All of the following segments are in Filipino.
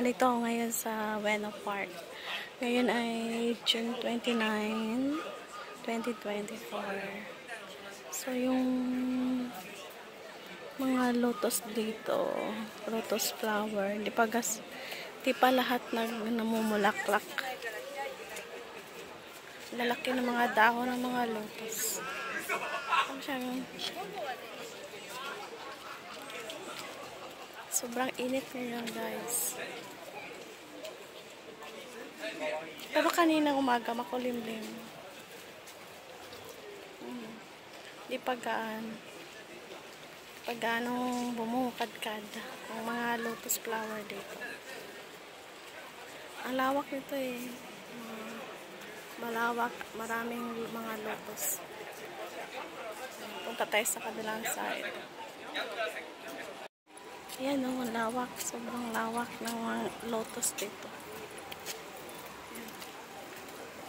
Nandito ako ngayon sa Ueno Park. Ngayon ay June 29, 2024. So, yung mga lotus dito, lotus flower, di pa lahat namumulaklak. Lalaki ng mga dahon ng mga lotus. Ano siya yun? Sobrang init ngayon, guys. Pero kanina umaga, makulimlim. Di paggaano bumukadkad ang mga lotus flower dito. Ang lawak nito eh. Malawak, maraming mga lotus. Punta tayo sa kabilang side. Ayan o, lawak. Sobrang lawak ng mga lotus dito. Ayan.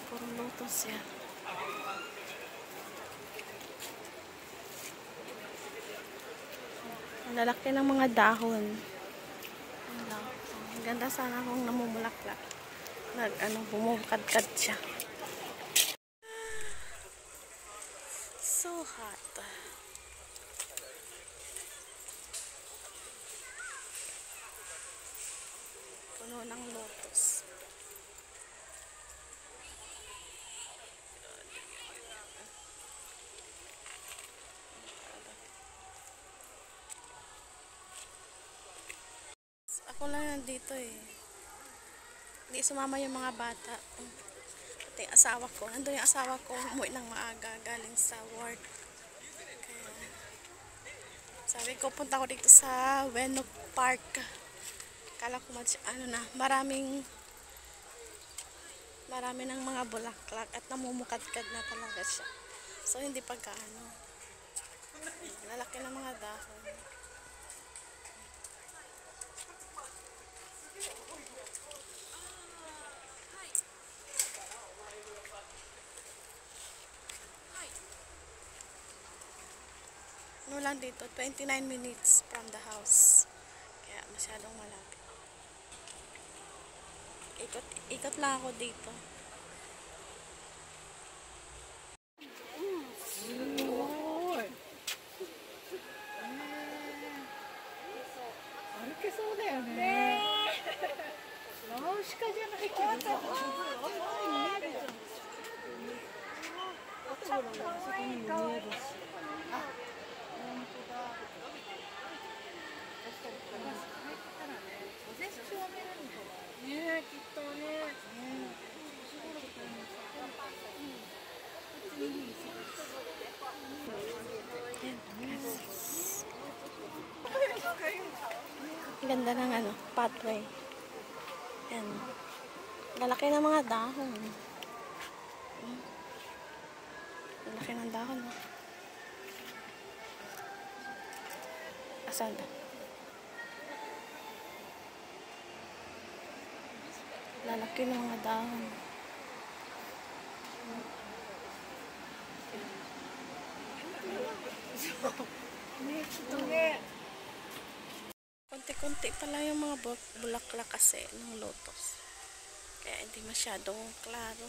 Puro lotus yan. Ang lalaki ng mga dahon. Ang ganda sana kung namumulaklak. Bumukadkad siya. So hot. Puno ng lotus. Ako lang nandito eh. Hindi sumama yung mga bata. Pati yung asawa ko. Nandun yung asawa ko. Umuwi ng maaga. Galing sa work. Kaya, sabi ko, punta ko dito sa Ueno Park. Kala ko marami ng mga bulaklak at namumukadkad na talaga siya. So, hindi pagkaano. Lalaki ng mga dahon. Ano lang dito, 29 minutes from the house. Kaya masyadong malapit. Ikot lang ako dito. Ganda ng pathway. Yan. Lalaki ng mga dahon. Lalaki ng dahon. Asan ba? Lalaki ng mga dahon. Konti-konti pala yung mga bulaklak kasi ng lotus. Kaya hindi masyadong klaro.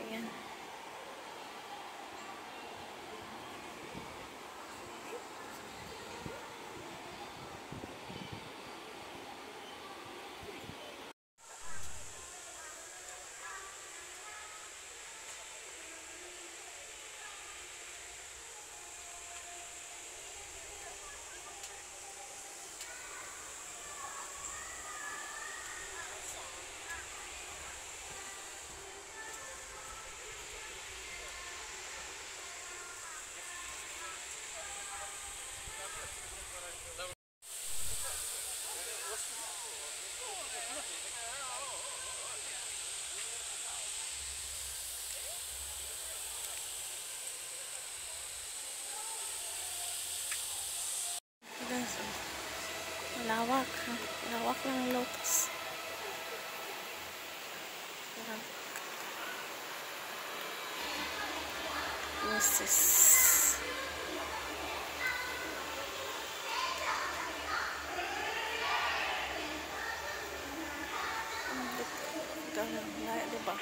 Ayan. Lawak. Lawak ng lotus. Mrs. Diba?